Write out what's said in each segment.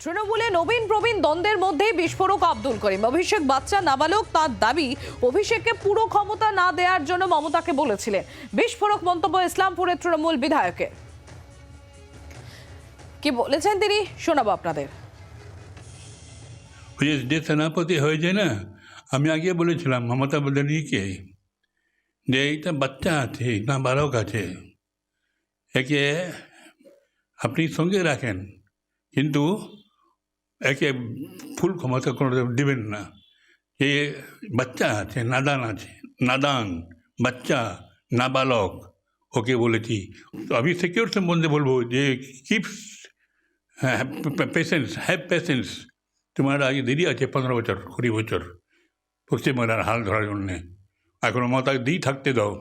তৃণমূলে নবীন প্রবীণ দ্বন্দ্বের মধ্যেই বিস্ফোরক আব্দুল করিম। অভিষেক বাচ্চা নাবালক, তার দাবি অভিষেককে পুরো ক্ষমতা না দেওয়ার জন্য মমতাকে বলেছিলেন। বিস্ফোরক মন্তব্য ইসলামপুরের তৃণমূল বিধায়কের। কি বলেছেন তিনি শোনাবো আপনাদের। যে সেনাপতি হয়েছে না, আমি আগে বলেছিলাম মমতা ব্যানার্জিকে যে এইটা বাচ্চা আছে, নাবালক আছে, একে আপনি সঙ্গে রাখেন, কিন্তু একে ফুল ক্ষমতা কোনো দেবেন না। যে বাচ্চা আছে, নাদান বাচ্চা, নাবালক, ওকে বলেছি। তো আমি সিকিউর সম্বন্ধে বলবো যে কিপস পেশেন্স, হ্যাভ পেশেন্স। তোমার আগে দেরি আছে 15 বছর 20 বছর পশ্চিমবাংলার হাল ধরার জন্যে। এখন মমতা দিই থাকতে দাও,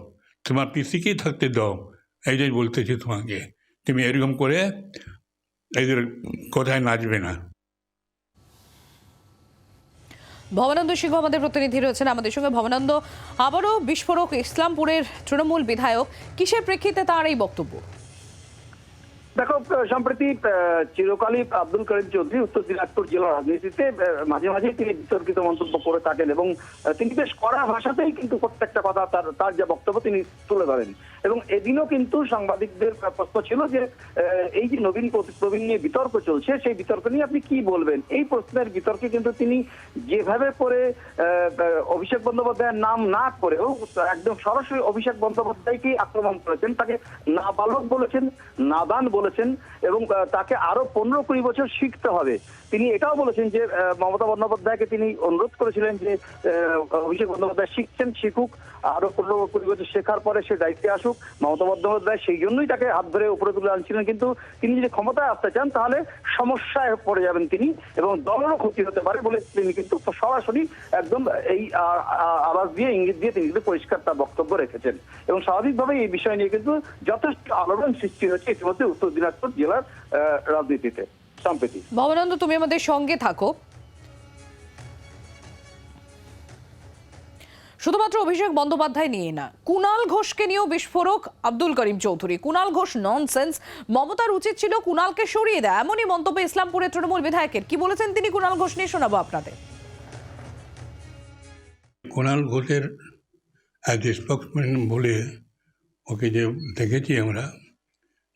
তোমার পিসিকেই থাকতে দাও। এই যে বলতেছি তোমাকে, তুমি এরকম করে এদের কোথায় নাচবে না। ভবানন্দ সিংহ আমাদের প্রতিনিধি রয়েছেন আমাদের সঙ্গে। ভবানন্দ, আবারও বিস্ফোরক ইসলামপুরের তৃণমূল বিধায়ক, কিসের প্রেক্ষিতে তার এই বক্তব্য? দেখো, সম্প্রতি চিরকালই আব্দুল করিম চৌধুরী উত্তর দিনাজপুর জেলার রাজনীতিতে মাঝে মাঝে তিনি বিতর্কিত মন্তব্য করে থাকেন এবং তিনি বেশ কড়া ভাষাতেই কিন্তু প্রত্যেকটা কথা তার যে বক্তব্য তিনি তুলে ধরেন। এবং এদিনও কিন্তু সাংবাদিকদের প্রশ্ন ছিল যে এই যে নবীন প্রবীণ নিয়ে বিতর্ক চলছে, সেই বিতর্ক নিয়ে আপনি কি বলবেন। এই প্রশ্নের বিতর্কে কিন্তু তিনি যেভাবে করে অভিষেক বন্দ্যোপাধ্যায়ের নাম না করেও একদম সরাসরি অভিষেক বন্দ্যোপাধ্যায়কে আক্রমণ করেছেন, তাকে নাবালক বলেছেন, নাদান বলেছেন এবং তাকে আরো 15-20 বছর শিখতে হবে। তিনি এটাও বলেছেন যে মমতা বন্দ্যোপাধ্যায়কে তিনি অনুরোধ করেছিলেন যে অভিষেক বন্দ্যোপাধ্যায় শিখুক, আরো 15-20 বছর শেখার পরে সে দায়িত্বে আসুক। মমতা বন্দ্যোপাধ্যায় সেই জন্যই তাকে হাত ধরে উপরে তুলে আনছিলেন, কিন্তু তিনি যদি ক্ষমতায় আসতে চান তাহলে সমস্যায় পড়ে যাবেন তিনি এবং দলেরও ক্ষতি হতে পারে বলে তিনি কিন্তু সরাসরি একদম এই আওয়াজ দিয়ে, ইঙ্গিত দিয়ে তিনি কিন্তু পরিষ্কার তার বক্তব্য রেখেছেন। এবং স্বাভাবিকভাবে এই বিষয় নিয়ে কিন্তু যথেষ্ট আলোড়ন সৃষ্টি হচ্ছে ইতিমধ্যে উত্তর দিনাজপুর জেলার রাজনীতিতে। সম্প্রতি ভবানন্দ, তুমি আমাদের সঙ্গে থাকো। শুধুমাত্র অভিষেক বন্দ্যোপাধ্যায় নিয়ে না, কুণাল ঘোষকে নিয়েও বিস্ফোরক আব্দুল করিম চৌধুরী। কুণাল ঘোষ ননসেন্স, মমতার উচিত ছিল কুণালকে সরিয়ে দেয়, এমনই মন্তব্য ইসলামপুরের তৃণমূল বিধায়কের। কি বলেছেন তিনি কুণাল ঘোষ নিয়ে শোনাবো আপনাদের। কুণাল ঘোষের অ্যাজ স্পোক্সম্যান বলে ওকে যে দেখেছি আমরা,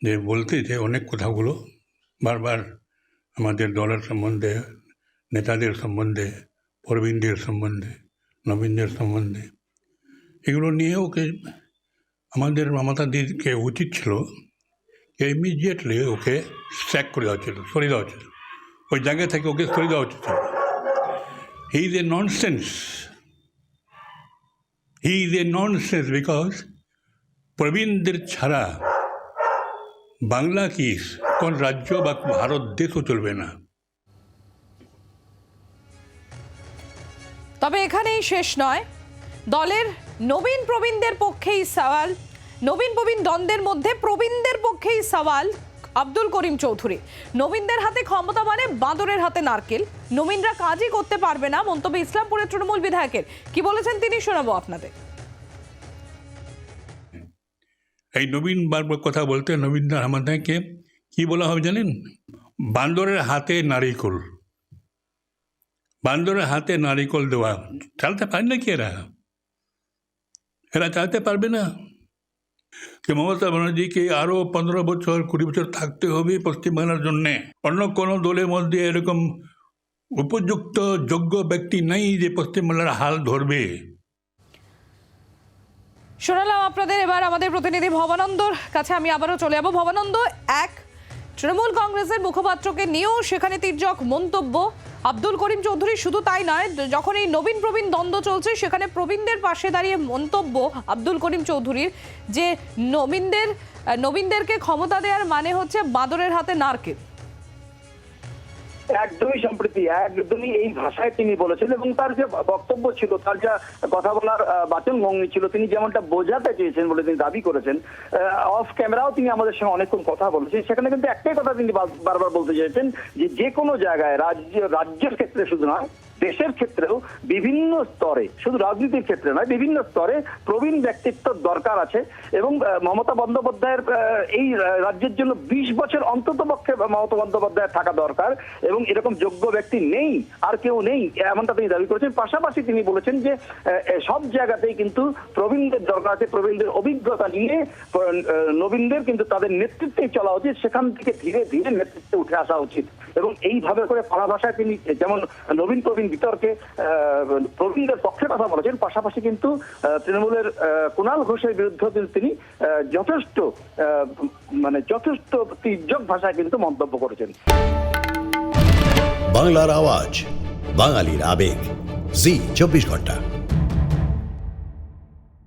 যে বলতেছে অনেক কথাগুলো বারবার আমাদের দলের সম্বন্ধে, নেতাদের সম্বন্ধে, প্রবীণদের সম্বন্ধে, নবীনদের সম্বন্ধে, এগুলো নিয়ে ওকে আমাদের মমতা দিদিকে উচিত ছিল ইমিডিয়েটলি ওকে স্যাক করে দেওয়া ছিল, সরিয়ে দেওয়া ছিল, ওই জায়গা থেকে ওকে সরিয়ে দেওয়া উচিত ছিল। He is a nonsense, he is a nonsense because প্রবীণদের ছাড়া বাংলা কি কোন রাজ্য বা ভারত দেশও চলবে না। তবে এখানেই শেষ নয়, দলের নবীন প্রবীণদের পক্ষেই সওয়াল, নবীন প্রবীণ দ্বন্দ্বের মধ্যে প্রবীণদের পক্ষেই সওয়াল আব্দুল করিম চৌধুরী। নবীনদের হাতে ক্ষমতা মানে বাঁদরের হাতে নারকেল, নবীনরা কাজই করতে পারবে না, মন্তব্য ইসলামপুরের তৃণমূল বিধায়কের। কি বলেছেন তিনি শোনাবো আপনাদের। এই নবীন বারবার কথা বলতে, নবীনরা আমাদেরকে কি বলা হবে জানেন? বান্দরের হাতে নারিকল, বান্দরের হাতে নারিকল দেওয়া। চালতে পারে না কি এরা চালতে পারবে না। যে মমতা ব্যানার্জিকে আরও 15 বছর 20 বছর থাকতে হবে পশ্চিমবাংলার জন্যে। অন্য কোনো দলের মধ্যে এরকম উপযুক্ত যোগ্য ব্যক্তি নেই যে পশ্চিমবাংলার হাল ধরবে। শোনালাম আপনাদের। এবার আমাদের প্রতিনিধি ভবানন্দর কাছে আমি আবারও চলে যাবো। ভবানন্দ, এক তৃণমূল কংগ্রেসের মুখপাত্রকে নিয়েও সেখানে তির্যক মন্তব্য আব্দুল করিম চৌধুরী। শুধু তাই নয়, যখন এই নবীন প্রবীণ দ্বন্দ্ব চলছে সেখানে প্রবীণদের পাশে দাঁড়িয়ে মন্তব্য আব্দুল করিম চৌধুরীর যে নবীনদেরকে ক্ষমতা দেওয়ার মানে হচ্ছে বাঁদরের হাতে নারকেল। একদমই সম্প্রতি একদমই এই ভাষায় তিনি বলেছেন এবং তার যে বক্তব্য ছিল, তার যা কথা বলার বাচন ভঙ্গি ছিল, তিনি যেমনটা বোঝাতে চেয়েছেন বলে তিনি দাবি করেছেন। অফ ক্যামেরাও তিনি আমাদের সঙ্গে অনেকক্ষণ কথা বলেছেন, সেখানে কিন্তু একটাই কথা তিনি বারবার বলতে চেয়েছেন যে কোনো জায়গায় রাজ্যের ক্ষেত্রে শুধু নয়, দেশের ক্ষেত্রেও বিভিন্ন স্তরে, শুধু রাজনীতির ক্ষেত্রে নয়, বিভিন্ন স্তরে প্রবীণ ব্যক্তিত্ব দরকার আছে। এবং মমতা বন্দ্যোপাধ্যায়ের এই রাজ্যের জন্য 20 বছর অন্তত পক্ষে মমতা বন্দ্যোপাধ্যায়ের থাকা দরকার, এবং এরকম যোগ্য ব্যক্তি নেই, আর কেউ নেই, এমনটা তিনি দাবি করেছেন। পাশাপাশি তিনি বলেছেন যে সব জায়গাতেই কিন্তু প্রবীণদের দরকার আছে, প্রবীণদের অভিজ্ঞতা নিয়ে নবীনদের কিন্তু তাদের নেতৃত্বেই চলা উচিত, সেখান থেকে ধীরে ধীরে নেতৃত্বে উঠে আসা উচিত। এবং এইভাবে করে পাড়া ভাষায় তিনি যেমন নবীন প্রবীণ বিতর্কে প্রবীণদের পক্ষে কথা বলেছেন, পাশাপাশি কিন্তু তৃণমূলের কুণাল ঘোষের বিরুদ্ধে তিনি যথেষ্ট তীর্যক ভাষায় কিন্তু মন্তব্য করেছেন। বাংলার আওয়াজ, বাঙালির আবেগ, জি 24 ঘন্টা।